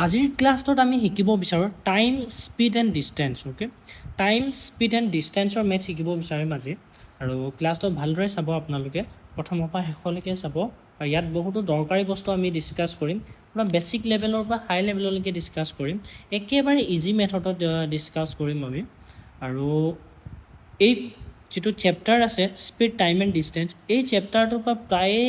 আজিৰ ক্লাছটোত আমি শিকিব বিচাৰোঁ time speed and distance okay time speed and ডিষ্টেঞ্চৰ মেথ শিকিব বিচাৰিম আজি আৰু ক্লাছটো ভালদৰে চাব আপোনালোকে প্ৰথমৰ পৰা শেষলৈকে চাব আৰু ইয়াত বহুতো দৰকাৰী বস্তু আমি ডিছকাছ কৰিম পুৰা বেছিক লেভেলৰ পৰা হাই লেভেললৈকে ডিছকাছ কৰিম একেবাৰে ইজি মেথডত ডিছকাছ কৰিম আমি আৰু এই যিটো চেপ্টাৰ আছে স্পীড টাইম এণ্ড ডিষ্টেঞ্চ এই চেপ্টাৰটোৰ পৰা প্ৰায়ে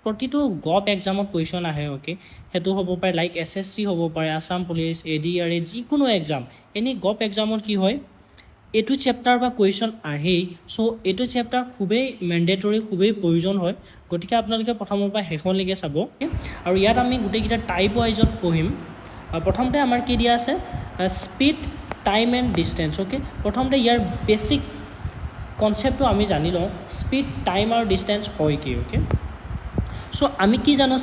প্ৰতিটো গভ এক্সামত কুৱেশ্যন আহে অ'কে সেইটো হ'ব পাৰে লাইক SSC হ'ব পাৰে আছাম পুলিচ ADRA যিকোনো এক্সাম এনি গভ এক্সামত কি হয় এইটো চেপ্টাৰ বা কুৱেশ্যন আহেই চ' এইটো চেপ্টাৰ খুবেই মেণ্ডেটৰী খুবেই প্ৰয়োজন হয় গতিকে আপোনালোকে প্ৰথমৰ পৰা শেষলৈকে চাব আৰু ইয়াত আমি গোটেইকেইটা টাইপ ৱাইজত পঢ়িম প্ৰথমতে আমাৰ কি দিয়া আছে speed time and distance okay প্ৰথমতে ইয়াৰ বেছিক কনচেপ্টটো আমি জানি লওঁ স্পীড টাইম আৰু ডিষ্টেঞ্চ হয় কি অ'কে চ' আমি কি জানো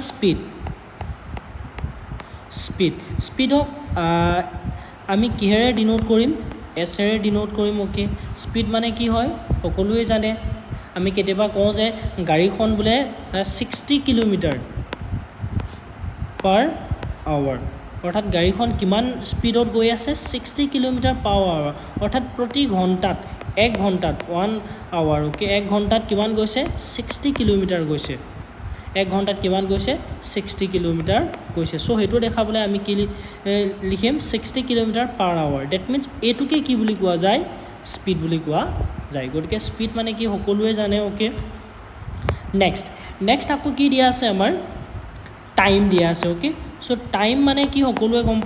স্পীডক আমি কিহেৰে ডিনোট কৰিম এছেৰে ডিনোট কৰিম অ'কে স্পীড মানে কি হয় সকলোৱে জানে আমি কেতিয়াবা কওঁ যে গাড়ীখন বোলে 60 কিলোমিটাৰ পাৰ আৱাৰ অৰ্থাৎ গাড়ীখন কিমান স্পীডত গৈ আছে 60 কিলোমিটাৰ পাৰ আৱাৰ অৰ্থাৎ প্ৰতি ঘণ্টাত 1 ঘণ্টাত 1 আৱাৰ অ'কে 1 ঘণ্টাত কিমান গৈছে 60 কিলোমিটাৰ গৈছে 1 ঘণ্টাত কিমান গৈছে 60 কিলোমিটাৰ গৈছে চ' সেইটো দেখাবলৈ আমি কি লিখিম 60 kilometre per hour that means এইটোকে কি বুলি কোৱা যায় স্পীড বুলি কোৱা যায় গতিকে স্পীড মানে কি সকলোৱে জানে অ'কে নেক্সট আকৌ কি দিয়া আছে আমাৰ টাইম দিয়া আছে অ'কে চ' টাইম মানে কি সকলোৱে গম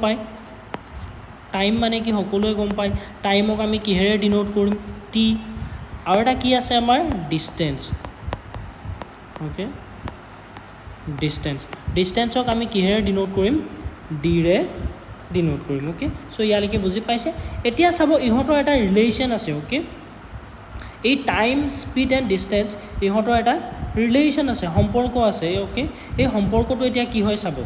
পায় টাইমক আমি কিহেৰে ডিনোট কৰিম টি আৰু এটা কি আছে আমাৰ ডিষ্টেঞ্চ অ'কে ডিষ্টেঞ্চক আমি কিহেৰে ডিনোট কৰিম ডিৰে ডিনোট কৰিম অ'কে চ' ইয়ালৈকে বুজি পাইছে এতিয়া চাব ইহঁতৰ এটা ৰিলেশ্যন আছে অ'কে এই টাইম স্পীড এণ্ড ডিষ্টেঞ্চ ইহঁতৰ এটা ৰিলেশ্যন আছে সম্পৰ্ক আছে অ'কে এই সম্পৰ্কটো এতিয়া কি হয় চাব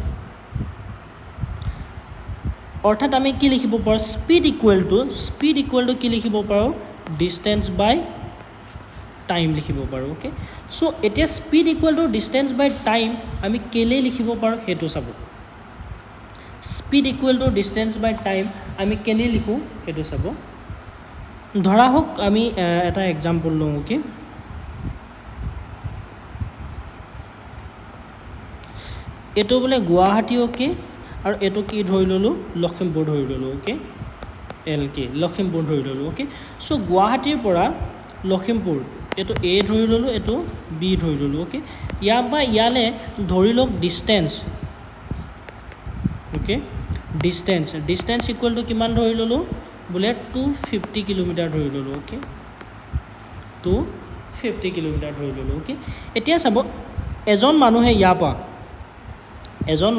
অৰ্থাৎ আমি কি লিখিব পাৰোঁ স্পীড ইকুৱেল টু কি লিখিব পাৰোঁ ডিষ্টেঞ্চ বাই টাইম লিখিব পাৰোঁ অ'কে চ' এতিয়া speed equal to distance by time আমি কেলৈ লিখিব পাৰোঁ সেইটো চাব speed equal to distance by time আমি কেনে লিখোঁ সেইটো চাব ধৰা হওক আমি এটা এক্সাম্পল লওঁ অ'কে এইটো বোলে গুৱাহাটী অ'কে আৰু এইটো কি ধৰি ল'লোঁ লখিমপুৰ ধৰি ল'লোঁ অ'কে LK লখিমপুৰ ধৰি ল'লোঁ অ'কে চ' গুৱাহাটীৰ পৰা লখিমপুৰ এইটো A ধৰি ল'লোঁ এইটো B ধৰি ল'লোঁ অ'কে ইয়াৰ পৰা ইয়ালৈ ধৰি লওক distance okay distance equal to কিমান ধৰি ল'লোঁ বোলে 250 কিলোমিটাৰ ধৰি ল'লোঁ অ'কে 250 কিলোমিটাৰ ধৰি ল'লোঁ অ'কে এতিয়া চাব এজন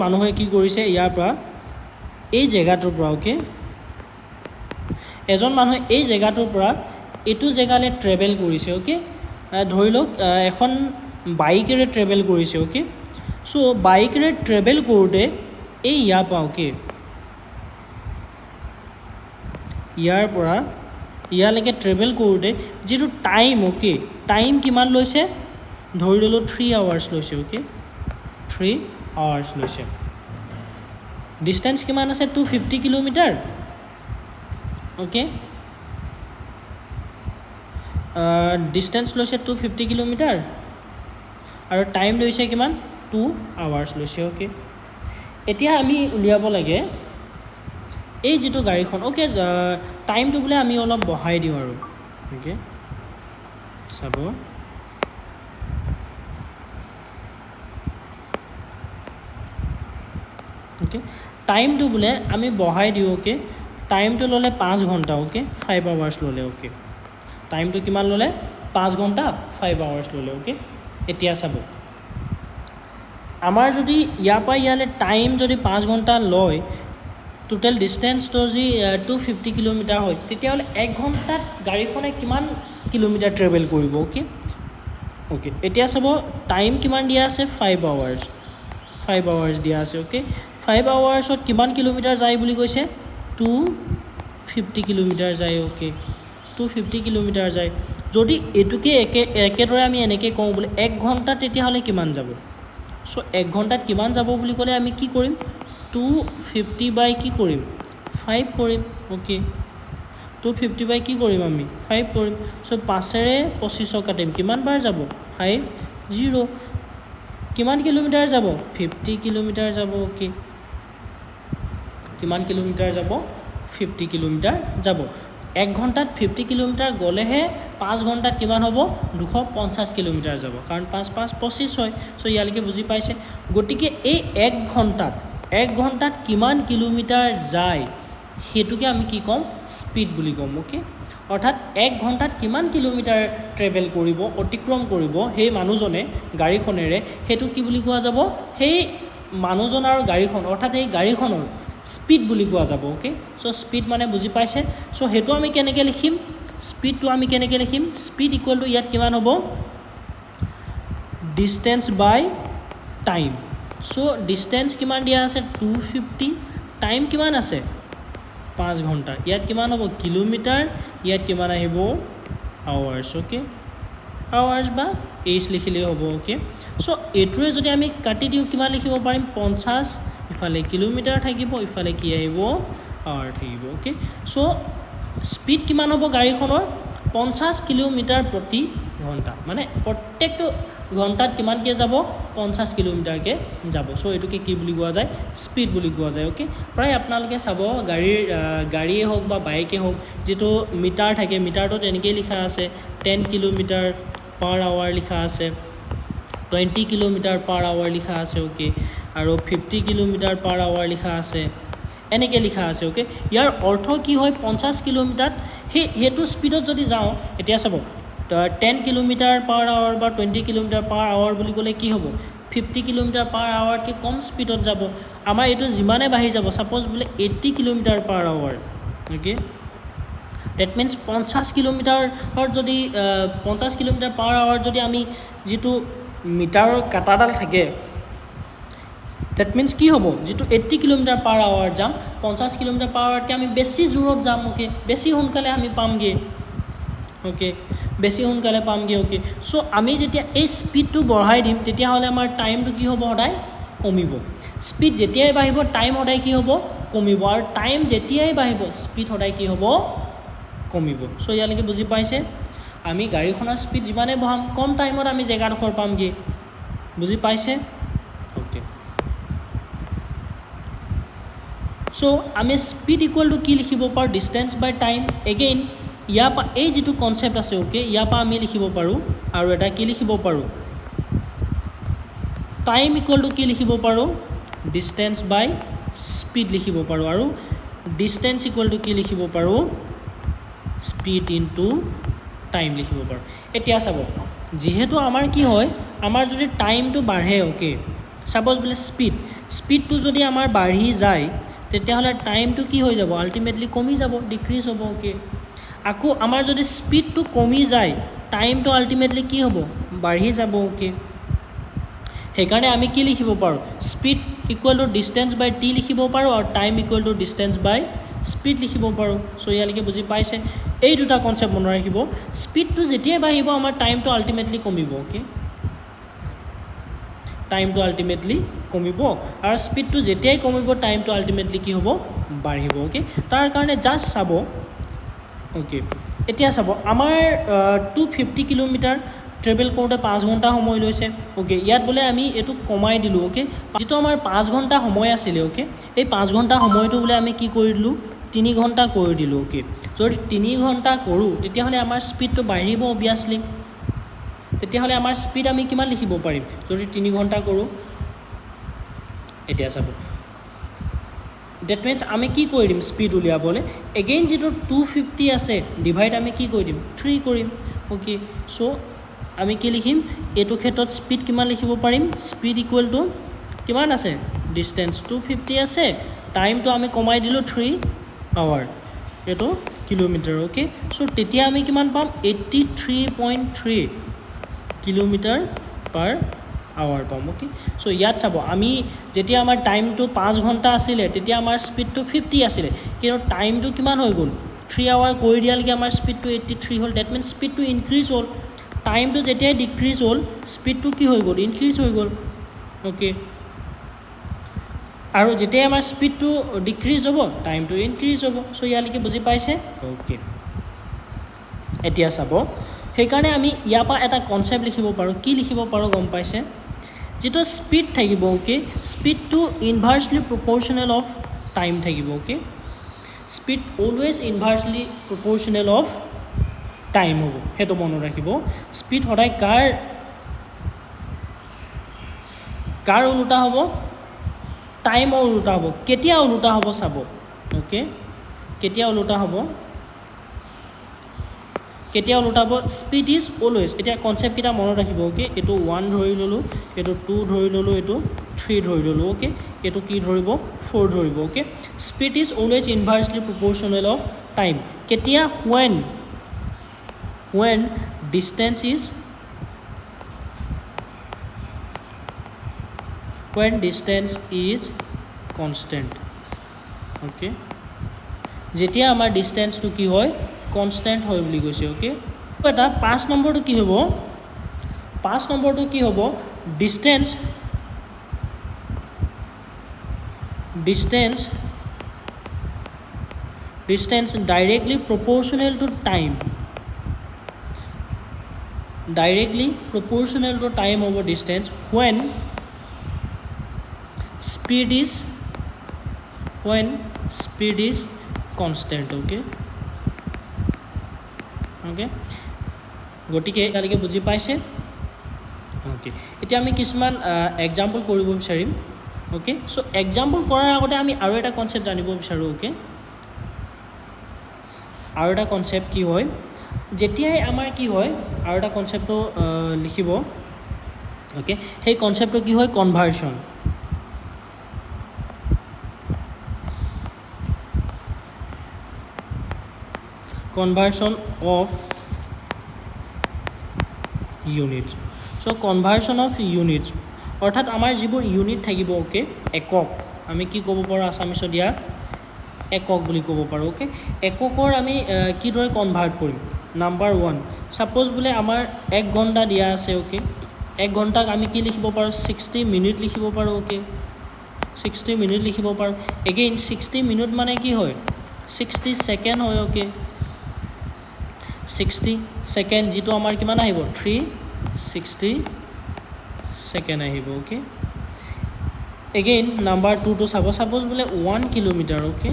মানুহে কি কৰিছে ইয়াৰ পৰা এই জেগাটোৰ পৰা অ'কে এজন মানুহে এই জেগাটোৰ পৰা এইটো জেগালৈ ট্ৰেভেল কৰিছে অ'কে ধৰি লওক এখন বাইকেৰে ট্ৰেভেল কৰিছে অ'কে চ' বাইকেৰে ট্ৰেভেল কৰোঁতে এই ইয়াৰ পৰা অ'কে ইয়াৰ পৰা ইয়ালৈকে ট্ৰেভেল কৰোঁতে যিটো টাইম অ'কে টাইম কিমান লৈছে ধৰি ল'লোঁ 3 আৱাৰ্ছ লৈছে অ'কে 3 আৱাৰ্ছ লৈছে ডিষ্টেঞ্চ কিমান আছে 250 কিলোমিটাৰ অ'কে ডিষ্টেঞ্চ লৈছে 250 কিলোমিটাৰ আৰু টাইম লৈছে কিমান 2 আৱাৰ্ছ লৈছে অ'কে এতিয়া আমি উলিয়াব লাগে এই যিটো গাড়ীখন অ'কে টাইমটো বোলে আমি অলপ বঢ়াই দিওঁ আৰু অ'কে চাব অ'কে টাইমটো বোলে আমি বঢ়াই দিওঁ অ'কে টাইমটো ল'লে 5 ঘণ্টা অ'কে 5 আৱাৰ্ছ ল'লে অ'কে টাইমটো কিমান ল'লে 5 ঘণ্টা 5 আৱাৰ্ছ ল'লে অ'কে এতিয়া চাব আমাৰ যদি ইয়াৰ পৰা ইয়ালৈ টাইম যদি 5 ঘণ্টা লয় টোটেল ডিষ্টেঞ্চটো যদি 250 কিলোমিটাৰ হয় তেতিয়াহ'লে 1 ঘণ্টাত গাড়ীখনে কিমান কিলোমিটাৰ ট্ৰেভেল কৰিব অ'কে এতিয়া চাব টাইম কিমান দিয়া আছে 5 আৱাৰ্ছ দিয়া আছে অ'কে 5 আৱাৰ্ছত কিমান কিলোমিটাৰ যায় বুলি কৈছে 250 কিলোমিটাৰ যায় অ'কে 250 কিলোমিটাৰ যায় যদি এইটোকে একেদৰে আমি এনেকৈ কওঁ বোলে 1 ঘণ্টাত তেতিয়াহ'লে কিমান যাব চ' 1 ঘণ্টাত কিমান যাব বুলি ক'লে আমি কি কৰিম 250 বাই কি কৰিম 5 কৰিম ওকে 250 বাই কি কৰিম আমি 5 কৰিম সো 5ৰে 25 কাটিম কিমান বাৰ যাব 5 0 কিমান কিলোমিটাৰ যাব 50 কিলোমিটাৰ যাব ওকে কিমান কিলোমিটাৰ যাব 50 কিলোমিটাৰ যাব 1 ঘণ্টাত 50 কিলোমিটাৰ গলেহে 5 ঘণ্টাত কিমান হ'ব 250 কিলোমিটাৰ যাব কাৰণ 5 5 25 হয় সো ইয়ালৈকে বুজি পাইছে গটিকে এই 1 ঘণ্টাত কিমান কিলোমিটাৰ যায় হেতুকে আমি কি কম স্পিড বুলি কম ওকে অৰ্থাৎ 1 ঘণ্টাত কিমান কিলোমিটাৰ ট্ৰেভেল কৰিব অতিক্ৰম কৰিব সেই মানুহজনে গাড়ীখনেৰে হেতু কি বুলি কোৱা যাব সেই মানুহজন আৰু গাড়ীখন অৰ্থাৎ এই গাড়ীখনৰ স্পিড বুলি কোৱা যাব ওকে সো স্পিড মানে বুজি পাইছে সো হেতু আমি কেনেকৈ লিখিম স্পিডটো আমি কেনেকৈ লিখিম স্পিড ইকুৱেল টু ইয়াত কিমান হ'ব ডিষ্টেন্স বাই টাইম সো ডিষ্টেন্স কিমান দিয়া আছে 250 টাইম কিমান আছে 5 ঘণ্টা ইয়াত কিমান হ'ব কিলোমিটাৰ ইয়াত কিমান আহিব আৱাৰ্ছ ওকে আৱাৰ্ছ বা এইচ লিখিলেই হ'ব ওকে সো এইটোৱে যদি আমি কাটি দিওঁ কিমান লিখিব পাৰিম 50 ইফালে কিলোমিটাৰ থাকিব ইফালে কি আহিব আৱাৰ থাকিব ওকে সো স্পিড কিমান হ'ব গাড়ীখনৰ 50 কিলোমিটাৰ প্ৰতি ঘণ্টা মানে প্ৰত্যেকটো ঘণ্টাত কিমানকৈ যাব 50 কিলোমিটাৰকৈ যাব সো এইটোকে কি বুলি কোৱা যায় স্পিড বুলি কোৱা যায় ওকে প্ৰায় আপোনালোকে চাব গাড়ীয়ে হওক বা বাইকে হওক যেটো মিটাৰ থাকে মিটাৰটোত এনেকৈ লিখা আছে 10 কিলোমিটাৰ পাৰ আৱাৰ লিখা আছে 20 কিলোমিটাৰ পাৰ আৱাৰ লিখা আছে ওকে আৰু 50 কিলোমিটাৰ পাৰ আৱাৰ লিখা আছে এনেকৈ লিখা আছে ওকে ইয়াৰ অৰ্থ কি হয় 50 কিলোমিটাৰত হেতু স্পিডত যদি যাওঁ এতিয়া চাব 10 কিলোমিটাৰ পাৰ আৱাৰ বা 20 কিলোমিটাৰ পাৰ আৱাৰ বুলি ক'লে কি হ'ব 50 কিলোমিটাৰ পাৰ আৱাৰকৈ কম স্পিডত যাব আমাৰ এইটো যিমানে বাঢ়ি যাব সাপোজ বোলে 80 kilometre per hour okay that means 50 কিলোমিটাৰত যদি 50 কিলোমিটাৰ পাৰ আৱাৰ যদি আমি যেটো মিটাৰৰ কাটাডাল থাকে ডেট মিন্স কি হ'ব যেটো 80 কিলোমিটাৰ পাৰ আৱাৰ যাম 50 কিলোমিটাৰ পাৰ আৱাৰকৈ আমি বেছি জোৰত যাম ওকে বেছি সোনকালে আমি পামগে ওকে বেছি সোনকালে পামগে ওকে সো আমি যেতিয়া এই স্পিডটো বঢ়াই দিম তেতিয়াহ'লে আমাৰ টাইমটো কি হ'ব সদায় কমিব স্পিড যেতিয়াই বাঢ়িব টাইম সদায় কি হ'ব কমিব আৰু টাইম যেতিয়াই বাঢ়িব স্পিড সদায় কি হ'ব কমিব সো ইয়ালৈকে বুজি পাইছে আমি গাড়ীখনৰ স্পিড যিমানে বঢ়াম কম টাইমত আমি জেগাডোখৰ পামগে বুজি পাইছে ওকে সো আমি স্পিড ইকুৱেল টু কি লিখিব পাৰোঁ ডিষ্টেন্স বাই টাইম এগেইন ইয়াৰ পৰা এই যেটো কনসেপ্ট আছে ওকে ইয়াৰ পৰা আমি লিখিব পাৰোঁ আৰু এটা কি লিখিব পাৰোঁ টাইম ইকুৱেল টু কি লিখিব পাৰোঁ ডিষ্টেন্স বাই স্পিড লিখিব পাৰোঁ আৰু ডিষ্টেন্স ইকুৱেল টু কি লিখিব পাৰোঁ স্পিড ইনটু টাইম লিখিব পাৰোঁ এতিয়া চাব যেহেতু আমাৰ কি হয় আমাৰ যদি টাইমটো বাঢ়ে ওকে সাপোজ বোলে স্পিডটো যদি আমাৰ বাঢ়ি যায় তেতিয়াহ'লে টাইমটো কি হৈ যাব আল্টিমেটলি কমি যাব ডিক্ৰিজ হ'ব ওকে আকৌ আমাৰ যদি স্পিডটো কমি যায় টাইমটো আল্টিমেটলি কি হ'ব বাঢ়ি যাব ওকে সেইকাৰণে আমি কি লিখিব পাৰোঁ speed equal to distance by T লিখিব পাৰোঁ আৰু time equal to distance by speed লিখিব পাৰোঁ সো ইয়ালৈকে বুজি পাইছে এই দুটা কনসেপ্ট মনত ৰাখিব স্পিডটো যেতিয়াই বাঢ়িব আমাৰ টাইমটো আল্টিমেটলি কমিব ওকে টাইমটো আল্টিমেটলি কমিব আৰু স্পিডটো যেতিয়াই কমিব টাইমটো আল্টিমেটলি কি হ'ব বাঢ়িব ওকে তাৰ কাৰণে জাষ্ট চাব ওকে এতিয়া চাব আমাৰ 250 কিলোমিটাৰ ট্ৰেভেল কৰোঁতে 5 ঘণ্টা সময় লৈছে ওকে ইয়াত বোলে আমি এইটো কমাই দিলোঁ ওকে যেটো আমাৰ 5 ঘণ্টা সময় আছিলে ওকে এই 5 ঘণ্টা সময়টো বোলে আমি কি কৰি দিলোঁ 3 ঘণ্টা কৰি দিলোঁ ওকে যদি 3 ঘণ্টা কৰোঁ তেতিয়াহ'লে আমাৰ স্পিডটো বাঢ়িব অবভিয়াছলি তেতিয়াহ'লে আমাৰ স্পিড আমি কিমান লিখিব পাৰিম যদি 3 ঘণ্টা কৰোঁ এতিয়া চাব ডেট মিন্স আমি কি কৰি দিম স্পিড উলিয়াবলৈ এগেইন যেটো 250 আছে ডিভাইড আমি কি কৰি দিম 3 কৰিম ওকে সো আমি কি লিখিম এইটো ক্ষেত্ৰত স্পিড কিমান লিখিব পাৰিম স্পিড ইকুৱেল টু কিমান আছে ডিষ্টেন্স 250 আছে টাইমটো আমি কমাই দিলোঁ 3 আৱাৰ এইটো কিলোমিটাৰ ওকে সো তেতিয়া আমি কিমান পাম 83.3 কিলোমিটাৰ পাৰ আৱাৰ পাম ওকে সো ইয়াত চাব আমি যেতিয়া আমাৰ টাইমটো 5 ঘণ্টা আছিলে তেতিয়া আমাৰ স্পিডটো 50 আছিলে কিন্তু টাইমটো কিমান হৈ গ'ল 3 আৱাৰ কৰি দিয়ালৈকে আমাৰ স্পিডটো 83 হ'ল ডেট মিন্স স্পিডটো ইনক্ৰিজ হ'ল টাইমটো যেতিয়াই ডিক্ৰিজ হ'ল স্পিডটো কি হৈ গ'ল ইনক্ৰিজ হৈ গ'ল ওকে আৰু যেতিয়া আমাৰ স্পীডটো ডিক্ৰিজ হ'ব টাইমটো ইনক্ৰিজ হ'ব সো ইয়ালৈকে বুজি পাইছে ওকে এতিয়া চাব সেইকাৰণে আমি ইয়াৰ পৰা এটা কনচেপ্ট লিখিব পাৰোঁ কি লিখিব পাৰোঁ গম পাইছে যেটো স্পীড থাকিব okay speed to inversely proportional of time থাকিব okay speed always inversely proportional of time হ'ব হেতু মনত ৰাখিব স্পীড সদায় কাৰ উল্টা হ'ব টাইমৰ উল্টা হ'ব কেতিয়া উল্টা হ'ব চাব ওকে কেতিয়া উল্টা হ'ব স্পীড ইজ অলৱেজ এতিয়া কনচেপ্ট কিটা মনত ৰাখিব ওকে এটো 1 ধৰি ললো এটো 2 ধৰি ললো এটো 3 ধৰি ললো ওকে এটো কি ধৰিব 4 ধৰিব okay speed is always inversely proportional of time কেতিয়া when distance is constant okay যেতিয়া আমাৰ ডিসটেন্সটো কি হয় কনস্ট্যান্ট হয় বুলি কৈছে ওকে এটা 5 নম্বৰটো কি হ'ব distance directly proportional to time over distance when speed is constant okay গটিকে এটালৈকে বুজি পাইছে ওকে এতিয়া আমি কিছুমান এক্সাম্পল কৰিব বিচাৰিম ওকে সো এক্সাম্পল কৰাৰ আগতে আমি আৰু এটা কনসেপ্ট জানিব বিচাৰো ওকে আৰু এটা কনসেপ্ট কি হয় যেতিয়াই আমাৰ কি হয় আৰু এটা কনসেপ্টটো লিখিব ওকে সেই কনসেপ্টটো কি হয় conversion of units so conversion of units অৰ্থাৎ আমাৰ যিবোৰ ইউনিট থাকিব ওকে একক আমি কি ক'ব পাৰো আসামিছত দিয়া একক বুলি ক'ব পাৰো ওকে এককৰ আমি কি দৰে কনভাৰ্ট কৰিম নাম্বাৰ 1 সাপোজ বোলে আমাৰ 1 ঘন্টা দিয়া আছে ওকে 1 ঘন্টাক আমি কি লিখিব পাৰো 60 মিনিট লিখিব পাৰো ওকে 60 মিনিট লিখিব পাৰো এগেইন 60 মিনিট মানে কি হয় 60 সেকেন্ড হয় ওকে 60 সেকেন্ড যেটো আমাৰ কিমান আহিব 360 সেকেন্ড আহিব okay again number 2 to suppose বোলে 1 কিলোমিটাৰ ওকে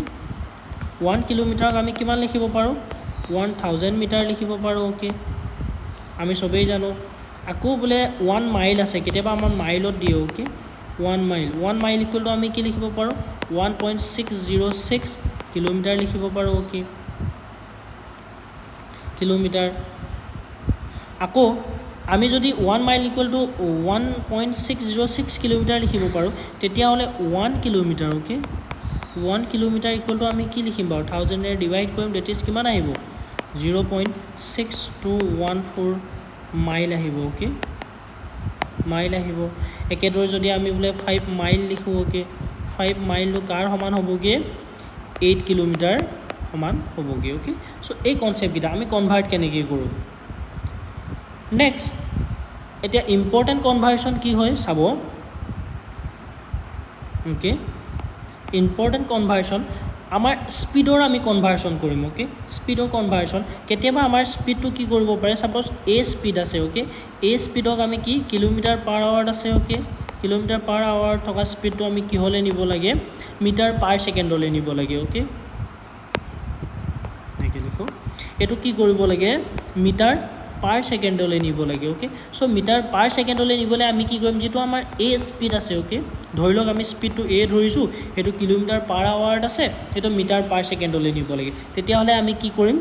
1 কিলোমিটাৰক আমি কিমান লিখিব পাৰো 1000 মিটাৰ লিখিব পাৰো ওকে আমি সবেই জানো আকো বোলে 1 মাইল আছে কেতিয়াবা আমাৰ মাইলত দিও ওকে 1 মাইল ইকুৱেল টু আমি কি লিখিব পাৰো 1.606 কিলোমিটাৰ লিখিব পাৰো ওকে কিলোমিটাৰ আকো আমি যদি 1 মাইল ইকুৱেল টু 1.606 কিলোমিটাৰ লিখিব পাৰো তেতিয়া হলে 1 kilometre okay 1 kilometre equal to আমি কি লিখিম বাৰু 1000 এৰে ডিভাইড কৰিম দ্যাট ইজ কিমান আহিব 0.6214 মাইল আহিব ওকে মাইল আহিব একেদৰে যদি আমি বোলে 5 মাইল লিখো ওকে 5 মাইলটো কাৰ সমান হ'বগে 8 কিলোমিটাৰ সমান হ'বগে ওকে সো এই কনসেপ্ট কিটা আমি কনভাৰ্ট কেনেকৈ কৰো নেক্সট এটা ইম্পৰ্টেন্ট কনভাৰ্সন কি হয় চাব ওকে ইম্পৰ্টেন্ট কনভাৰ্সন আমাৰ স্পিডৰ আমি কনভাৰ্সন কৰিম ওকে স্পিডৰ কনভাৰ্সন কেতিয়াবা আমাৰ স্পিডটো কি কৰিব পাৰে সাপোজ এ স্পিড আছে ওকে এ স্পিডক আমি কি কিলোমিটাৰ পাৰ আৱাৰ আছে ওকে কিলোমিটাৰ পাৰ আৱাৰ থকা স্পিডটো আমি কি হলে নিব লাগে মিটাৰ পাৰ সেকেন্ডলৈ নিব লাগে ওকে নেকি লিখো এটো কি কৰিব লাগে মিটাৰ পাৰ সেকেন্ডলৈ নিব লাগে ওকে সো মিটাৰ পাৰ সেকেন্ডলৈ নিবলে আমি কি কৰিম যেটো আমাৰ এ স্পিড আছে ওকে ধৰি লওক আমি স্পিডটো এ ধৰিছো এটো কিলোমিটাৰ পাৰ আৱাৰত আছে এটো মিটাৰ পাৰ সেকেন্ডলৈ নিব লাগে তেতিয়া হলে আমি কি কৰিম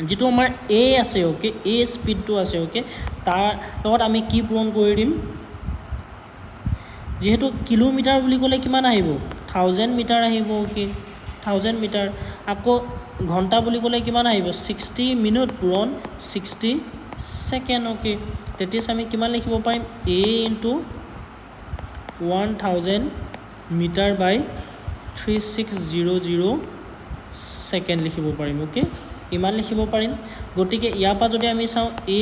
যেটো আমাৰ এ আছে ওকে এ স্পিডটো আছে ওকে তাৰ লগত আমি কি পূৰণ কৰি দিম যেহেতু কিলোমিটাৰ বুলি ক'লে কিমান আহিব 1000 মিটাৰ আহিব ওকে 1000 মিটাৰ আকো ঘন্টা বুলি ক'লে কিমান আহিব 60 মিনিট পূৰণ 60 সেকেন্ড ওকে তেতিয়াছ আমি কিমান লিখিব পাৰিম a * 1000 মিটাৰ বাই 3600 সেকেন্ড লিখিব পাৰিম ওকে ইমান লিখিব পাৰিম গটিকে ইয়াৰ পৰা যদি আমি চাও a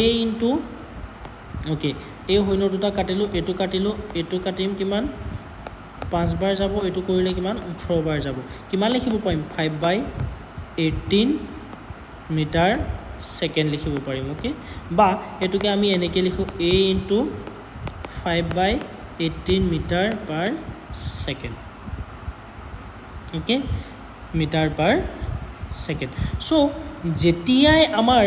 ওকে এই শূন্য দুটা কাটিলো এটো কাটিম কিমান 5 বাৰ যাব এটো কৰিলে কিমান 18 বাৰ যাব কিমান লিখিব পাৰিম 5/18 মিটাৰ সেকেন্ড লিখিব পাৰিম ওকে বা এটোকে আমি এনেকে লিখো a * 5/18 metre per second okay metre per second so যেতিয়াই আমাৰ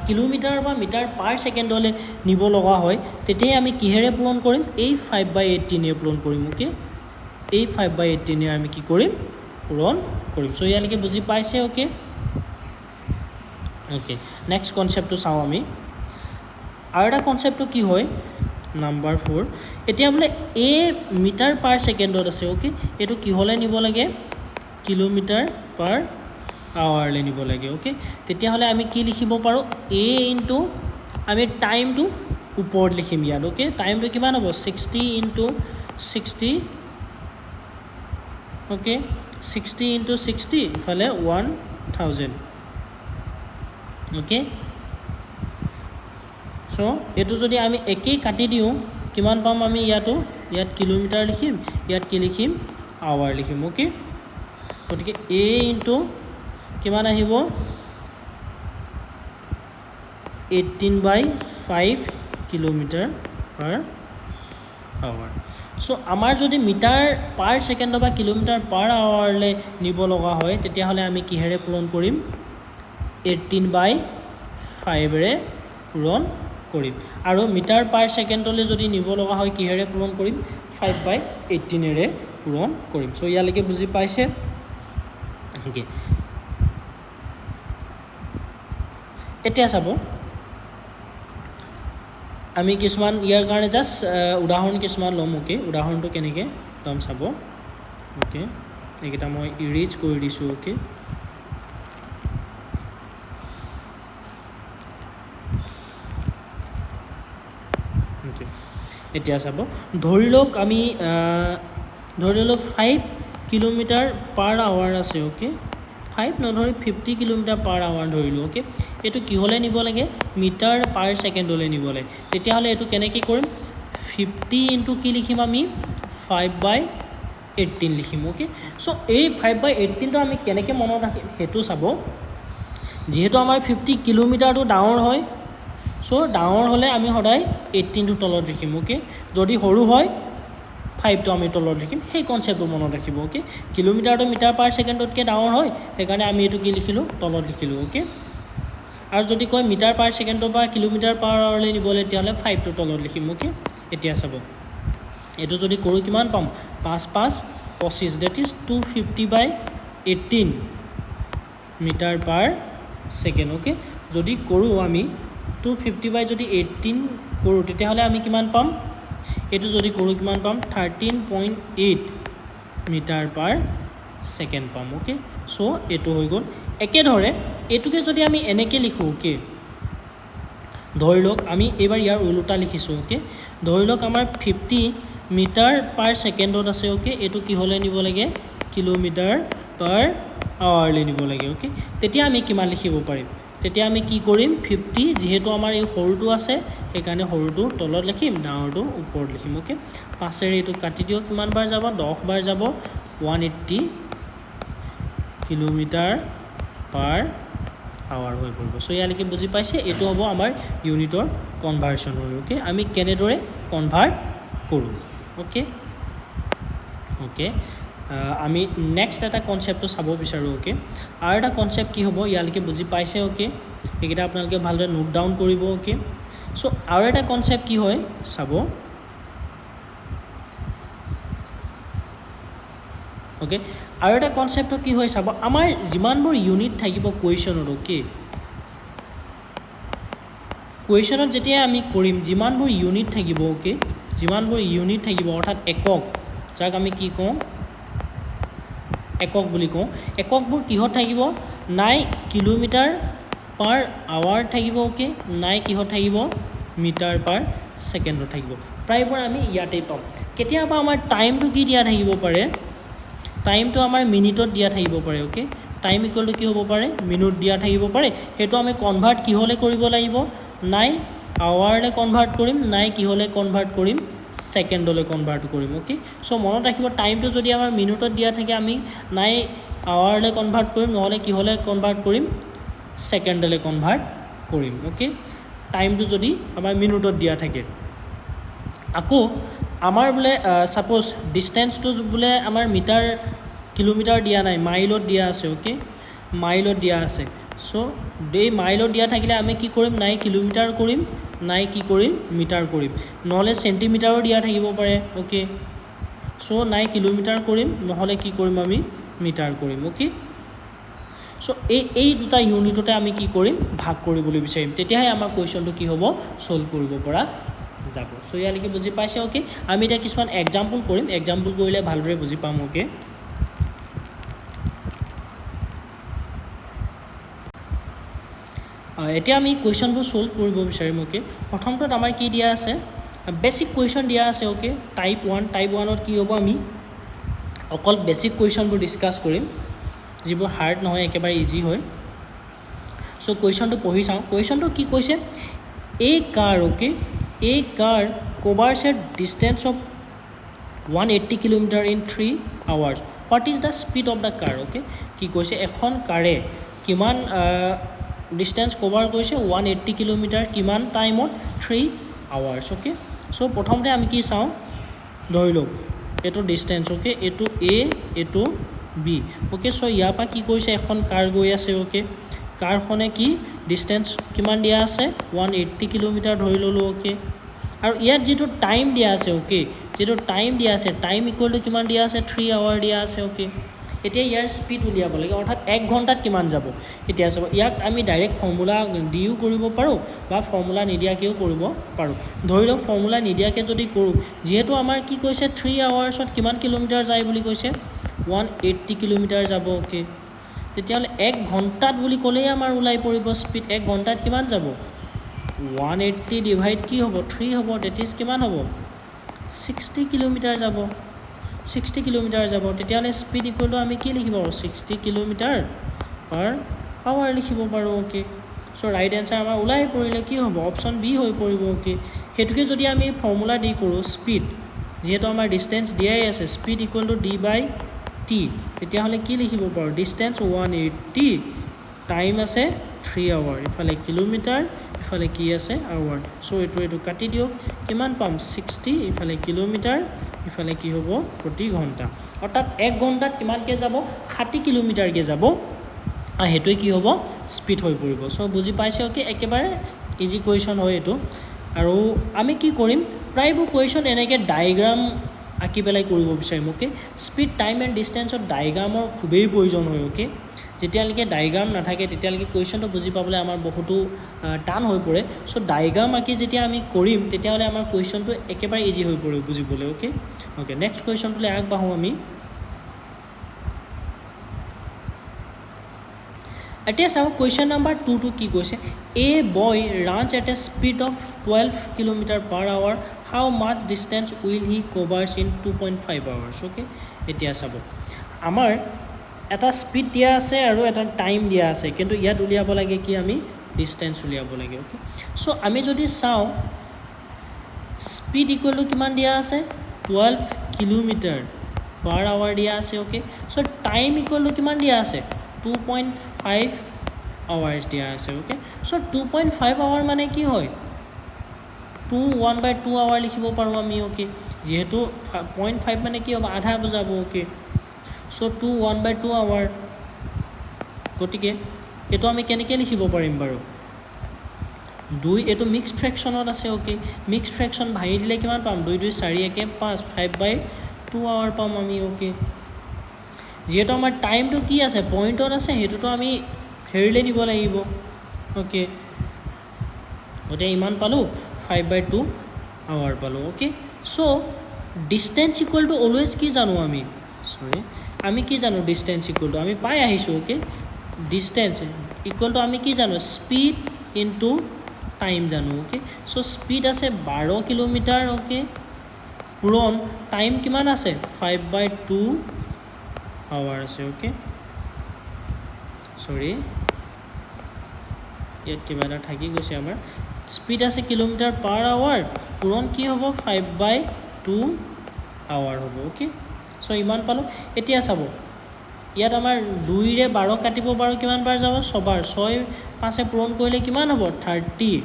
কিলোমিটাৰ বা মিটাৰ পাৰ সেকেন্ডলে নিব লগা হয় তেতিয়াই আমি কিহেৰে পূৰণ কৰিম এই 5/18 এ পূৰণ কৰিম ওকে এই 5/18 এ আমি কি কৰিম পূৰণ কৰিম সো ইয়ালৈকে বুজি পাইছে ওকে ওকে নেক্সট কনসেপ্টটো চাও আমি আৰু এটা কনসেপ্টটো কি হয় নাম্বাৰ 4 এতিয়া বলে a মিটাৰ পাৰ সেকেন্ডত আছে ওকে এটো কি হলে নিব লাগে কিলোমিটাৰ পাৰ আৱাৰলে নিব লাগে ওকে তেতিয়া হলে আমি কি লিখিব পাৰো a ইনটু আমি টাইমটো ওপৰত লিখিম ইয়াত ওকে টাইমটো কিমান হ'ব 60 ইনটু 60 ওকে 60 ইনটু 60 ইফালে 1000 ওকে সো এটো যদি আমি একেই কাটি দিও কিমান পাম আমি ইয়াত কিলোমিটাৰ লিখিম ইয়াত কি লিখিম আৱাৰ লিখিম ওকে গতিকে a ইনটু কিমান আহিব 18/5 কিলোমিটাৰ পাৰ আৱাৰ সো আমাৰ যদি মিটাৰ পাৰ সেকেন্ড বা কিলোমিটাৰ পাৰ আৱাৰলে নিব লগা হয় তেতিয়া হলে আমি কিহেৰে পূৰণ কৰিম 18/5 ৰে পূৰণ কৰিম আৰু মিটাৰ পাৰ সেকেন্ডলে যদি নিব লগা হয় কিহেৰে পূৰণ কৰিম 5/18 ৰে পূৰণ কৰিম সো ইয়ালৈকে বুজি পাইছে ওকে এতিয়া চাব আমি কিছুমান ইয়াৰ কাৰণে জাস্ট উদাহৰণ কিছুমান লম ওকে উদাহৰণটো কেনেকে লম চাব ওকে এইকেইটা মই ইৰেজ কৰি দিছো ওকে ওকে এতিয়া চাব ধৰি লওক আমি ধৰি লওক 5 কিলোমিটাৰ পাৰ আৱাৰ আছে ওকে 5 নধৰি 50 কিলোমিটাৰ পাৰ আৱাৰ ধৰিলো ওকে এটো কি হলে নিব লাগে মিটাৰ পাৰ সেকেন্ডলে নিব লাগে তেতিয়া হলে এটো কেনেকৈ কৰিম 50 ইনটু কি লিখিম আমি 5/18 লিখিম ওকে সো এই 5/18 টো আমি কেনেকৈ মনত ৰাখিম হেতু চাব যেহেতু আমাৰ 50 কিলোমিটাৰটো ডাঙৰ হয় সো ডাঙৰ হলে আমি সদায় 18 টো তলত লিখিম ওকে যদি সৰু হয় 5 টো আমি তলত লিখিম সেই কনসেপ্টটো মনত ৰাখিব ওকে কিলোমিটাৰটো মিটাৰ পাৰ সেকেন্ডতকৈ ডাঙৰ হয় সেইকাৰণে আমি এটো কি লিখিলো তলত লিখিলো ওকে আৰু যদি কয় মিটাৰ পাৰ সেকেন্ডৰ পৰা কিলোমিটাৰ পাৰ আৱাৰলে নিবলে তেতিয়ালে 5 টো তলত লিখিম ওকে এতিয়া চাব এটো যদি কৰো কিমান পাম 5/5 that is 250/18 metre per second okay যদি কৰো আমি 250 যদি 18 কৰো তেতিয়ালে আমি কিমান পাম এটো যদি কৰো কিমান পাম 13.8 মিটাৰ পাৰ সেকেন্ড পাম ওকে সো এটো হৈ গল একে ধৰে এটুকে যদি আমি এনেকে লিখো ওকে ধৰি লওক আমি এবাৰ ইয়াৰ উল্টা লিখিছো ওকে ধৰি লওক আমাৰ 50 মিটাৰ পাৰ সেকেন্ডত আছে ওকে এটো কি হলে নিব লাগে কিলোমিটাৰ পাৰ আৱাৰলে নিব লাগে ওকে তেতিয়া আমি কিমান লিখিব পাৰিম তেতিয়া আমি কি কৰিম 50 যেহেতু আমাৰ এই সৰুটো আছে সেইকাৰণে সৰুটো তলত লিখিম ডাঙৰটো ওপৰত লিখিম ওকে 5 এৰে এটো কাটি দিও কিমান বাৰ যাব 10 বাৰ যাব 180 কিলোমিটাৰ পাৰ আৱাৰ হৈ পৰিব সো ইয়ালৈকে বুজি পাইছে এটো হ'ব আমাৰ ইউনিটৰ কনভাৰ্সন হয় ওকে আমি কেনেদৰে কনভাৰ্ট কৰো ওকে ওকে আমি নেক্সট এটা কনসেপ্টটো চাব বিচাৰো ওকে আৰু এটা কনসেপ্ট কি হ'ব ইয়ালৈকে বুজি পাইছে ওকে এইকেইটা আপোনালোকে ভালদৰে নোট ডাউন কৰিব ওকে সো আৰু এটা কনসেপ্ট কি হয় চাব ওকে আৰু এটা কনসেপ্টটো কি হয় চাব আমাৰ যিমানবোৰ ইউনিট থাকিব কোৱেশ্যনত ওকে কোৱেশ্যনত যেতিয়া আমি কৰিম যিমানবোৰ ইউনিট থাকিব ওকে যিমানবোৰ ইউনিট থাকিব অৰ্থাৎ একক যাক আমি কি কওঁ একক বুলি কওঁ এককবোৰ কিহত থাকিব নাই কিলোমিটাৰ পাৰ আৱাৰ থাকিব ওকে নাই কিহত থাকিব মিটাৰ পাৰ সেকেন্ডত থাকিব প্ৰায়বোৰ আমি ইয়াতে পাম কেতিয়াবা আমাৰ টাইমটো কি দিয়া থাকিব পাৰে টাইমটো আমাৰ মিনিটত দিয়া থাকিব পাৰে ওকে টাইম ইকুৱেল টু কি হ'ব পাৰে মিনিট দিয়া থাকিব পাৰে হেতু আমি কনভাৰ্ট কি হলে কৰিব লাগিব নাই আৱাৰলে কনভাৰ্ট কৰিম নাই কি হলে কনভাৰ্ট কৰিম ছেকেণ্ডলৈ কনভাৰ্ট কৰিম অ'কে চ' মনত ৰাখিব টাইমটো যদি আমাৰ মিনিটত দিয়া থাকে আমি নাই আৱাৰলৈ কনভাৰ্ট কৰিম নহ'লে কিহলৈ কনভাৰ্ট কৰিম ছেকেণ্ডলৈ কনভাৰ্ট কৰিম অ'কে টাইমটো যদি আমাৰ মিনিটত দিয়া থাকে আকৌ আমাৰ বোলে ছাপ'জ ডিষ্টেঞ্চটো বোলে আমাৰ মিটাৰ কিলোমিটাৰ দিয়া নাই মাইলত দিয়া আছে অ'কে মাইলত দিয়া আছে চ' এই মাইলত দিয়া থাকিলে আমি কি কৰিম নাই কিলোমিটাৰ কৰিম নাই কি কৰিম মিটাৰ কৰিম নহ'লে চেণ্টিমিটাৰো দিয়া থাকিব পাৰে অ'কে চ' নাই কিলোমিটাৰ কৰিম নহ'লে কি কৰিম আমি মিটাৰ কৰিম অ'কে চ' এই দুটা ইউনিটতে আমি কি কৰিম ভাগ কৰিবলৈ বিচাৰিম তেতিয়াহে আমাৰ কুৱেশ্যনটো কি হ'ব ছল্ভ কৰিব পৰা যাব চ' ইয়ালৈকে বুজি পাইছে অ'কে আমি এতিয়া কিছুমান এক্সাম্পল কৰিম এক্সাম্পল কৰিলে ভালদৰে বুজি পাম অ'কে এতিয়া আমি কুৱেশ্যনবোৰ ছল্ভ কৰিব বিচাৰিম অ'কে প্ৰথমটোত আমাৰ কি দিয়া আছে বেছিক কুৱেশ্যন দিয়া আছে অ'কে টাইপ 1ত কি হ'ব আমি অকল বেছিক কুৱেশ্যনবোৰ ডিছকাছ কৰিম যিবোৰ হাৰ্ড নহয় একেবাৰে ইজি হয় চ' কুৱেশ্যনটো পঢ়ি চাওঁ কুৱেশ্যনটো কি কৈছে a car covers a distance of 180 kilometer in 3 hours what is the speed of the car okay কি কৈছে এখন কাৰে কিমান ডিষ্টেঞ্চ কভাৰ কৰিছে 180 কিলোমিটাৰ কিমান টাইমত 3 hours okay চ' প্ৰথমতে আমি কি চাওঁ ধৰি লওক এইটো ডিষ্টেঞ্চ অ'কে এইটো এ এইটো বি অ'কে চ' ইয়াৰ পৰা কি কৰিছে এখন কাৰ গৈ আছে অ'কে কাৰখনে কি ডিষ্টেঞ্চ কিমান দিয়া আছে 180 কিলোমিটাৰ ধৰি ল'লোঁ অ'কে আৰু ইয়াত যিটো টাইম দিয়া আছে অ'কে যিটো টাইম দিয়া আছে টাইম ইকুৱেল টু কিমান দিয়া আছে 3 hour দিয়া আছে অ'কে এতিয়া ইয়াৰ স্পীড উলিয়াব লাগে অৰ্থাৎ 1 ঘণ্টাত কিমান যাব এতিয়া চাব ইয়াক আমি ডাইৰেক্ট ফৰ্মুলা দিও কৰিব পাৰোঁ বা ফৰ্মুলা নিদিয়াকৈও কৰিব পাৰোঁ ধৰি লওক ফৰ্মুলা নিদিয়াকৈ যদি কৰোঁ যিহেতু আমাৰ কি কৈছে 3 hours কিমান কিলোমিটাৰ যায় বুলি কৈছে 180 কিলোমিটাৰ যাব অ'কে তেতিয়াহ'লে 1 ঘণ্টাত বুলি ক'লেই আমাৰ ওলাই পৰিব স্পীড 1 ঘণ্টাত কিমান যাব 180 ডিভাইড কি হ'ব 3 হ'ব ডেট ইজ কিমান হ'ব 60 কিলোমিটাৰ যাব 60 কিলোমিটাৰ যাব তেতিয়াহ'লে স্পীড ইকুৱেল টু আমি কি লিখিব পাৰোঁ 60 কিলোমিটাৰ পাৰ আৱাৰ লিখিব পাৰোঁ অ'কে চ' ৰাইট এনচাৰ আমাৰ ওলাই পৰিলে কি হ'ব অপশ্যন বি হৈ পৰিব অ'কে সেইটোকে যদি আমি ফৰ্মুলা দি কৰোঁ স্পীড যিহেতু আমাৰ ডিষ্টেঞ্চ দিয়াই আছে speed equal to D by T তেতিয়াহ'লে কি লিখিব পাৰোঁ ডিষ্টেঞ্চ 180 টাইম আছে 3 hour ইফালে কিলোমিটাৰ ইফালে কি আছে আৱাৰ চ' এইটো কাটি দিয়ক কিমান পাম 60 ইফালে কিলোমিটাৰ ইফালে কি হ'ব প্ৰতি ঘণ্টা অৰ্থাৎ 1 ঘণ্টাত কিমানকৈ যাব 60 কিলোমিটাৰকৈ যাব আৰু সেইটোৱে কি হ'ব স্পীড হৈ পৰিব চ' বুজি পাইছে অ'কে একেবাৰে ইজি কুৱেশ্যন হয় এইটো আৰু আমি কি কৰিম প্ৰায়বোৰ কুৱেশ্যন এনেকৈ ডায়েগ্ৰাম আঁকি পেলাই কৰিব বিচাৰিম অ'কে স্পীড টাইম এণ্ড ডিষ্টেঞ্চত ডায়েগ্ৰামৰ খুবেই প্ৰয়োজন হয় অ'কে যেতিয়ালৈকে ডায়েগ্ৰাম নাথাকে তেতিয়ালৈকে কুৱেশ্যনটো বুজি পাবলৈ আমাৰ বহুতো টান হৈ পৰে চ' ডায়েগ্ৰাম আঁকি যেতিয়া আমি কৰিম তেতিয়াহ'লে আমাৰ কুৱেশ্যনটো একেবাৰে ইজি হৈ পৰিব বুজিবলৈ অ'কে নেক্সট কুৱেশ্যনটোলৈ আগবাঢ়োঁ আমি এতিয়া চাওঁ কুৱেশ্যন নাম্বাৰ 2টো কি কৈছে a boy runs at a speed of 12 kilometre per hour how much distance will he covers in 2.5 hours okay এতিয়া চাব আমাৰ এটা স্পীড দিয়া আছে আৰু এটা টাইম দিয়া আছে কিন্তু ইয়াত উলিয়াব লাগে কি আমি ডিষ্টেঞ্চ উলিয়াব লাগে অ'কে চ' আমি যদি চাওঁ স্পীড ইকুৱেল টু কিমান দিয়া আছে 12 কিলোমিটাৰ পাৰ আৱাৰ দিয়া আছে okay so' time equal two কিমান দিয়া আছে 2.5 hours দিয়া আছে অ'কে চ' 2.5 hour মানে কি হয় 1/2 hour লিখিব পাৰোঁ আমি অ'কে যিহেতু 0.5 মানে কি হ'ব আধা বুজাব অ'কে চ' 1/2 hour গতিকে এইটো আমি কেনেকৈ লিখিব পাৰিম বাৰু 2 এইটো মিক্স ফ্ৰেকশ্যনত আছে অ'কে মিক্স ফ্ৰেকশ্যন ভাঙি দিলে কিমান পাম 2 2 4 1 5 5/2 hour পাম আমি অ'কে যিহেতু আমাৰ টাইমটো কি আছে পইণ্টত আছে সেইটোতো আমি হেৰিলে দিব লাগিব অ'কে গতিকে ইমান পালোঁ 5/2 hour পালোঁ okay so' distance equal to always কি জানো আমি কি জানো ডিষ্টেঞ্চ ইকুৱেল টু আমি পাই আহিছোঁ অ'কে ডিষ্টেঞ্চ ইকুৱেল টু আমি কি জানো স্পীড ইনটু টাইম জানো অ'কে চ' স্পীড আছে 12 কিলোমিটাৰ অ'কে পূৰণ টাইম কিমান আছে 5/2 hour আছে অ'কে চৰি ইয়াত কিবা এটা থাকি গৈছে আমাৰ স্পীড আছে কিলোমিটাৰ পাৰ আৱাৰ পূৰণ কি হ'ব 5/2 2 আৱাৰ হ'ব ওকে সো ইমান পালো এতিয়া চাব ইয়াত আমাৰ 2 ৰে 12 কাটিব পাৰো কিমান বাৰ যাব 6 বাৰ 6 5 এ পূৰণ কৰিলে কিমান হ'ব 30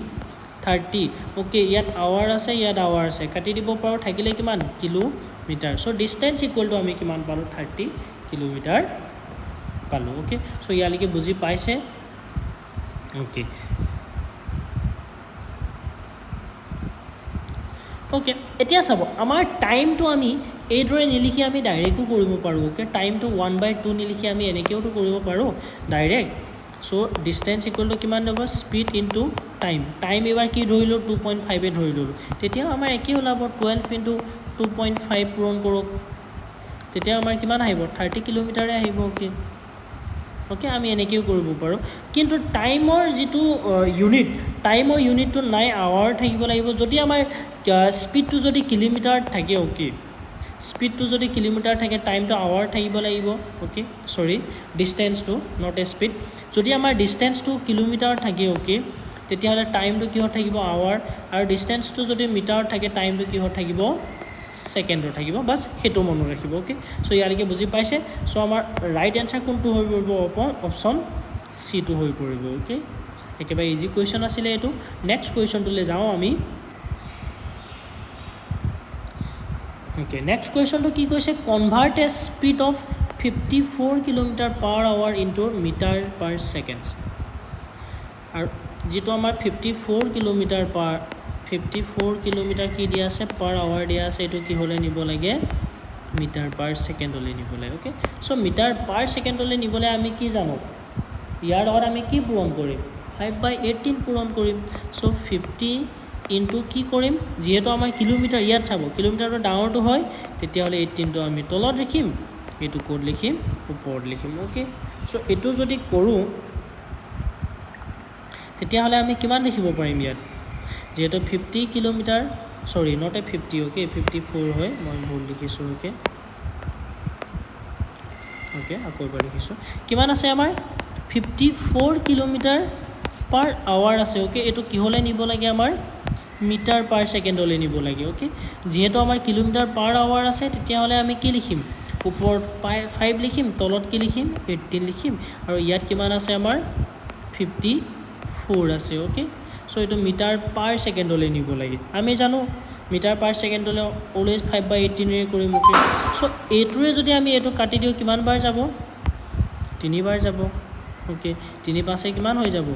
ওকে ইয়াত আৱাৰ আছে ইয়াত আৱাৰ আছে কাটি দিব পাৰো থাকিলে কিমান kilometre so distance equal to আমি কিমান পালো 30 কিলোমিটাৰ পালো ওকে সো ইয়ালৈকে বুজি পাইছে ওকে ওকে এতিয়া চাব আমাৰ টাইমটো আমি এইদৰে নিলিখি আমি ডাইৰেক্টও কৰিব পাৰোঁ ওকে টাইমটো 1/2 নিলিখি আমি এনেকৈওতো কৰিব পাৰোঁ direct so distance equal to কিমান হ'ব স্পীড ইনটু টাইম এবাৰ কি ধৰিলো 2.5 এ ধৰি ললো তেতিয়া আমাৰ একেই ওলাব 12 ইনটু 2.5 পূৰণ কৰক তেতিয়া আমাৰ কিমান আহিব 30 কিলোমিটাৰে আহিব ওকে ওকে আমি এনেকৈও কৰিব পাৰোঁ কিন্তু টাইমৰ যেটো ইউনিটটো নাই আৱাৰ থাকিব লাগিব যদি আমাৰ স্পীডটো যদি কিলোমিটাৰ থাকে ওকে স্পীডটো যদি কিলোমিটাৰ থাকে টাইমটো আৱাৰ থাকিব লাগিব ওকে সৰি ডিসটেন্সটো নট এ স্পীড যদি আমাৰ ডিসটেন্সটো কিলোমিটাৰ থাকে ওকে তেতিয়া হলে টাইমটো কিহত থাকিব আৱাৰ আৰু ডিসটেন্সটো যদি মিটাৰ থাকে টাইমটো কিহত থাকিব সেকেন্ডৰ থাকিব বাস হেতু মনত ৰাখিব ওকে সো ইয়ালৈকে বুজি পাইছে সো আমাৰ ৰাইট আনসাৰ কোনটো হৈ পৰিব অপচন সি টো হৈ পৰিব ওকে একেবাৰে ইজি কোৱেশ্চন আছিল এটো নেক্সট কোৱেশ্চনটোলৈ যাও আমি ওকে নেক্সট কোৱেশ্চনটো কি কৈছে convert a speed of 54 km/h into metre per second আৰু যেটো আমাৰ 54 কিলোমিটাৰ কি দিয়া আছে পাৰ আৱাৰ দিয়া আছে এটো কি হলে নিব লাগে মিটাৰ পাৰ সেকেন্ডলৈ নিব লাগে ওকে সো মিটাৰ পাৰ সেকেন্ডলৈ নিবলে আমি কি জানো ইয়াৰ লগত আমি কি পূৰণ কৰিম 5/18 পূৰণ কৰিম সো 50 ইনটু কি কৰিম যেহেতু আমাৰ কিলোমিটাৰ ইয়াত চাব কিলোমিটাৰটো ডাঙৰটো হয় তেতিয়া হলে 18 টো আমি তলত লিখিম এটো কোড লিখিম ওপৰত লিখিম ওকে সো এটো যদি কৰো তেতিয়া হলে আমি কিমান লিখিব পাৰিম ইয়াত যেহেতু 50 কিলোমিটাৰ সৰি নট এ 50 ওকে 54 হয় মই ভুল লিখিছো ওকে ওকে আকৌ এবাৰ লিখিছো কিমান আছে আমাৰ 54 কিলোমিটাৰ পাৰ আৱাৰ আছে ওকে এটো কি হলে নিব লাগে আমাৰ মিটাৰ পাৰ সেকেন্ডলৈ নিব লাগে ওকে যেহেতু আমাৰ কিলোমিটাৰ পাৰ আৱাৰ আছে তেতিয়া হলে আমি কি লিখিম ওপৰত 5 লিখিম তলত কি লিখিম 18 লিখিম আৰু ইয়াত কিমান আছে আমাৰ 54 আছে ওকে সো এটো মিটাৰ পাৰ সেকেন্ডলৈ নিব লাগে আমি জানো মিটাৰ পাৰ সেকেন্ডলৈ অলৱেজ 5/18 ৰে কৰিম ওকে সো এটোৰে যদি আমি এটো কাটি দিও কিমান বাৰ যাব 3 বাৰ যাব ওকে 3 5 এ কিমান হৈ যাব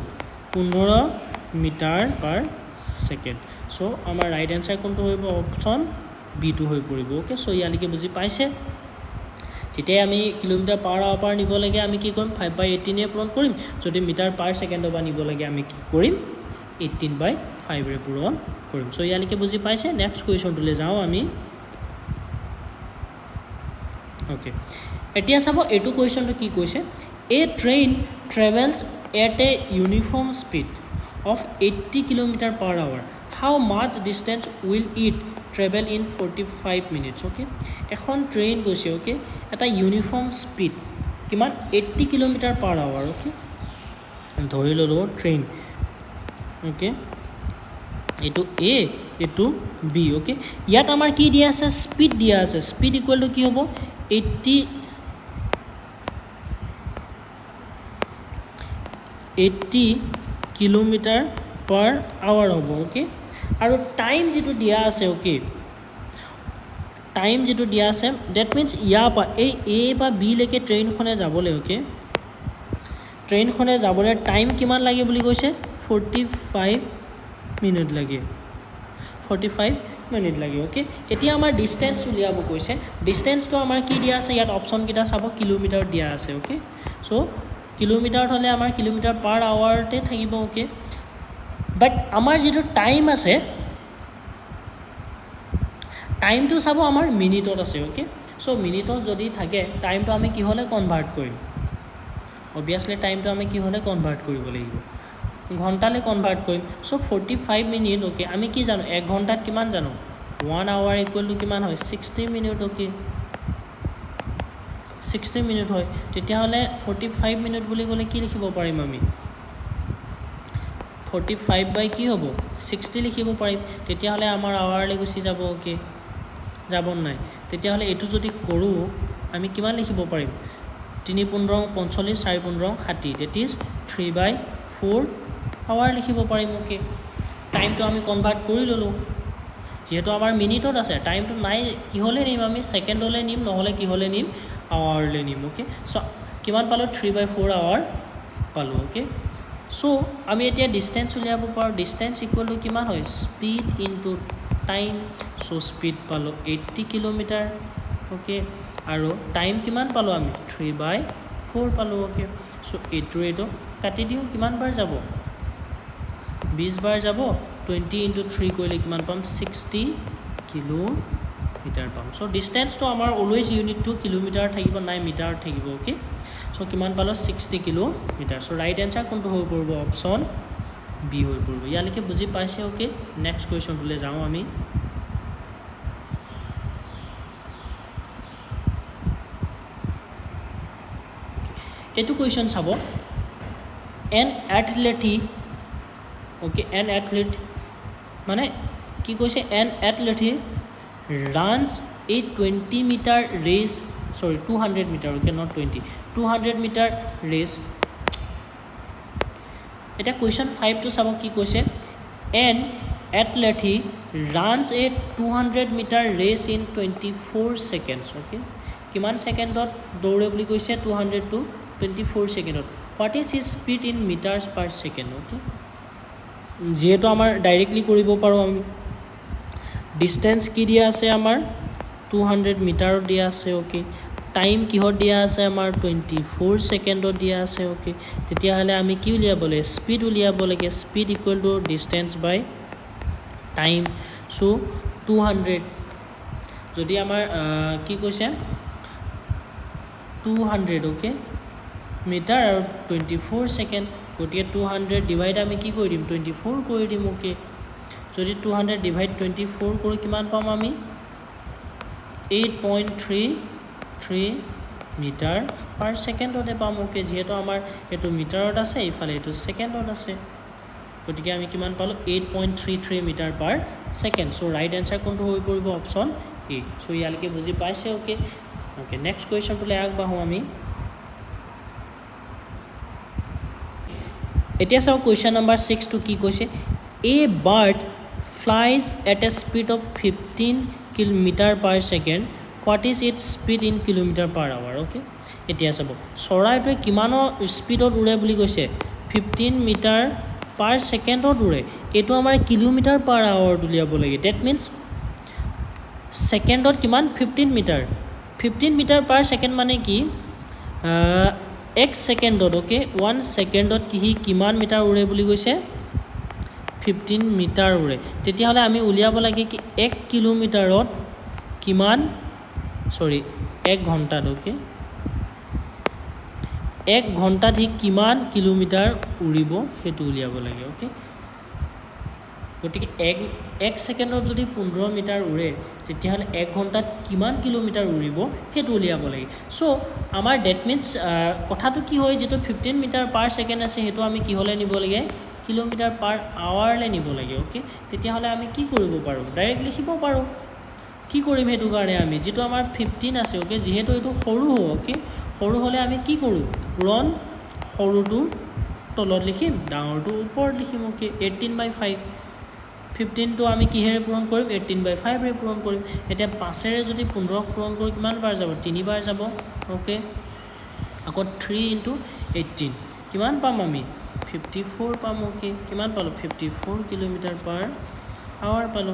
15 মিটাৰ পাৰ সেকেন্ড সো আমাৰ ৰাইট আনসাৰ কোনটো হ'ব অপচন বি টো হৈ পৰিব ওকে সো ইয়ালৈকে বুজি পাইছে যেতিয়া আমি কিলোমিটাৰ পাৰ আৱাৰ নিব লাগে আমি কি কৰিম 5/18 এ পূৰণ কৰিম যদি মিটাৰ পাৰ সেকেন্ড বা নিব লাগে আমি কি কৰিম 18/5 ৰে পূৰণ কৰিম সো ইয়ালৈকে বুজি পাইছে নেক্সট কোৱেশ্চনটোলৈ যাও আমি ওকে এতিয়া চাব এটো কোৱেশ্চনটো কি কৈছে a train travels at a uniform speed of 80 km/h how much distance will it travel in 45 minutes okay এখন ট্ৰেইন গৈছে okay এটা ইউনিফৰ্ম স্পীড কিমান 80 km/h okay ধৰি ললো ট্ৰেইন okay এটো এ এটো বি okay ইয়াত আমাৰ কি দিয়া আছে স্পীড দিয়া আছে স্পীড ইকুৱেল টু কি হ'ব 80 km/h হ'ব ওকে আৰু টাইম যেটো দিয়া আছে ওকে টাইম যেটো দিয়া আছে দ্যাট মিন্স ইয়া পা এই এ বা বি লৈকে ট্ৰেইনখনে যাবলে ওকে ট্ৰেইনখনে যাবলে টাইম কিমান লাগে বুলি কৈছে 45 মিনিট লাগে 45 মিনিট লাগে ওকে এতিয়া আমাৰ ডিসটেন্স উলিয়াব কৈছে ডিসটেন্সটো আমাৰ কি দিয়া আছে ইয়াত অপচন কিটা চাব কিলোমিটাৰ দিয়া আছে ওকে সো কিলোমিটাৰ হলে আমাৰ কিলোমিটাৰ পাৰ আৱাৰতে থাকিব ওকে বাট আমাৰ যেটো টাইম আছে টাইমটো চাব আমাৰ মিনিটত আছে ওকে সো মিনিটত যদি থাকে টাইমটো আমি কি হলে কনভাৰ্ট কৰিম obviously টাইমটো আমি কি হলে কনভাৰ্ট কৰিব লাগিব ঘন্টালে কনভাৰ্ট কৰিম সো 45 মিনিট ওকে আমি কি জানো 1 ঘন্টাত কিমান জানো 1 আৱাৰ ইকুৱেল টু কিমান হয় 60 মিনিট ওকে 60 মিনিট হয় তেতিয়া হলে 45 মিনিট বুলি গলে কি লিখিব পাৰিম আমি 45 বাই কি হ'ব 60 লিখিব পাৰিম তেতিয়া হলে আমাৰ আৱাৰলে গুছি যাব ওকে যাব নাই তেতিয়াহ'লে এইটো যদি কৰোঁ আমি কিমান লিখিব পাৰিম 3×15 45 4×15 60 ডেট ইজ 3/4 আৱাৰ লিখিব পাৰিম ওকে টাইমটো আমি কনভাৰ্ট কৰি ল'লোঁ যেহেতু আমাৰ মিনিটত আছে টাইমটো নাই কিহলে নিম আমি সেকেন্ডলে নিম নহলে কিহলে নিম আৱাৰলে নিম ওকে সো কিমান পালো 3/4 আৱাৰ পালো ওকে সো আমি এতিয়া ডিসটেন্স উলিয়াব পাৰো ডিসটেন্স ইকুৱেল টু কিমান হয় speed into time so speed পালো 80 কিলোমিটাৰ ওকে আৰু টাইম কিমান পালো আমি 3/4 পালো ওকে সো এইটো কাটি দিও কিমান বাৰ যাব 20 বাৰ যাব 20 × 3 কৰিলে কিমান পাম 60 কিলোমিটাৰ পাম সো ডিসটেন্স তো আমাৰ অলৱেজ ইউনিট টু কিলোমিটাৰ থাকিব নাই মিটাৰ থাকিব ওকে সো কিমান পালো 60 কিলোমিটাৰ সো ৰাইট আনসাৰ কোনটো হৈ পৰিব অপচন বি হৈ পৰিব ইয়ালৈকে বুজি পাইছে ওকে নেক্সট কোৱেশ্চনটোলৈ যাওঁ আমি এইটো কোৱেশ্চন চাব an athlete okay an athlete মানে কি কৈছে an athlete runs a 20 meter race sorry 200 meter okay not 20 200 meter race এটা question 5 to চাব কি কৈছে an athlete runs a 200 meter race in 24 seconds okay কিমান সেকেন্ডত দৌৰে বুলি কৈছে 200 to 24 সেকেন্ডত what is his speed in meters per second okay যেহেতু আমাৰ ডাইৰেক্টলি কৰিব পাৰো আমি ডিসটেন্স কি দিয়া আছে আমাৰ 200 মিটাৰ দিয়া আছে ওকে টাইম কিহত দিয়া আছে আমাৰ 24 সেকেন্ডত দিয়া আছে ওকে তেতিয়া হলে আমি কি উলিয়াব লাগে স্পীড উলিয়াব লাগে speed equal to distance by time so 200 যদি আমাৰ কি কৈছে 200 ওকে মিটাৰ আৰু 24 সেকেন্ড গটিয়ে 200 ডিভাইড আমি কি কৰি দিম 24 কৰি দিম ওকে যদি 200 ডিভাইড 24 কৰি কিমান পাম আমি 8.33 মিটাৰ পাৰ সেকেন্ডতে পাম ওকে যেহেতু আমাৰ এটো মিটাৰত আছে ইফালে এটো সেকেন্ডত আছে গটিকে আমি কিমান পালো 8.33 metre per second so right answer কোনটো হৈ পৰিব অপচন এ সো ইয়ালৈকে বুজি পাইছে ওকে ওকে নেক্সট কোৱেশ্চনটোলৈ আগবাঢ়ো আমি এতিয়া চাও কোৱেশ্চন নম্বৰ 6 টু কি কৈছে a bird flies at a speed of 15 kilometer per second what is its speed in kilometer per hour okay এতিয়া চাব চৰাইটোৱে কিমানৰ স্পীডত উৰে বুলি কৈছে 15 মিটাৰ পাৰ সেকেন্ডত উৰে এটো আমাৰ কিলোমিটাৰ পাৰ আৱাৰ উলিয়াব লাগে দ্যাট মিন্স সেকেন্ডত কিমান 15 মিটাৰ পাৰ সেকেন্ড মানে কি এক সেকেন্ডত ওকে 1 সেকেন্ডত কি কিমান মিটাৰ উৰে বুলি কৈছে 15 মিটাৰ উৰে তেতিয়া হলে আমি উলিয়াব লাগে কি 1 কিলোমিটাৰত কিমান সৰি 1 ঘন্টাত ওকে 1 ঘন্টাত হি কিমান কিলোমিটাৰ উৰিব হেতু উলিয়াব লাগে ওকে গটিকে 1 সেকেন্ডত যদি 15 মিটাৰ উৰে তেতিয়া হলে 1 ঘন্টাত কিমান কিলোমিটাৰ উৰিব হেতু উলিয়াব লাগে সো আমাৰ দ্যাট মিন্স কথাটো কি হয় যেটো 15 মিটাৰ পাৰ সেকেন্ড আছে হেতু আমি কি হলে নিব লাগে কিলোমিটাৰ পাৰ আৱাৰলে নিব লাগে ওকে তেতিয়া হলে আমি কি কৰিব পাৰো ডাইৰেক্ট লিখিব পাৰো কি কৰিম হেতু কাৰণে আমি যেটো আমাৰ 15 আছে ওকে যেহেতু এটো সৰু ওকে সৰু হলে আমি কি কৰো পুৰণ সৰুটো তলত লিখিম ডাঙৰটো ওপৰত লিখিম ওকে 18/5 15 তো আমি কিহেৰে পূৰণ কৰিম 18/5 ৰে পূৰণ কৰিম এটা 5 ৰে যদি 15 পূৰণ কৰি কিমান বাৰ যাব 3 বাৰ যাব ওকে আকৌ 3 * 18 কিমান পাম আমি 54 পাম ওকে কিমান পালো 54 কিলোমিটাৰ পাৰ আৱাৰ পালো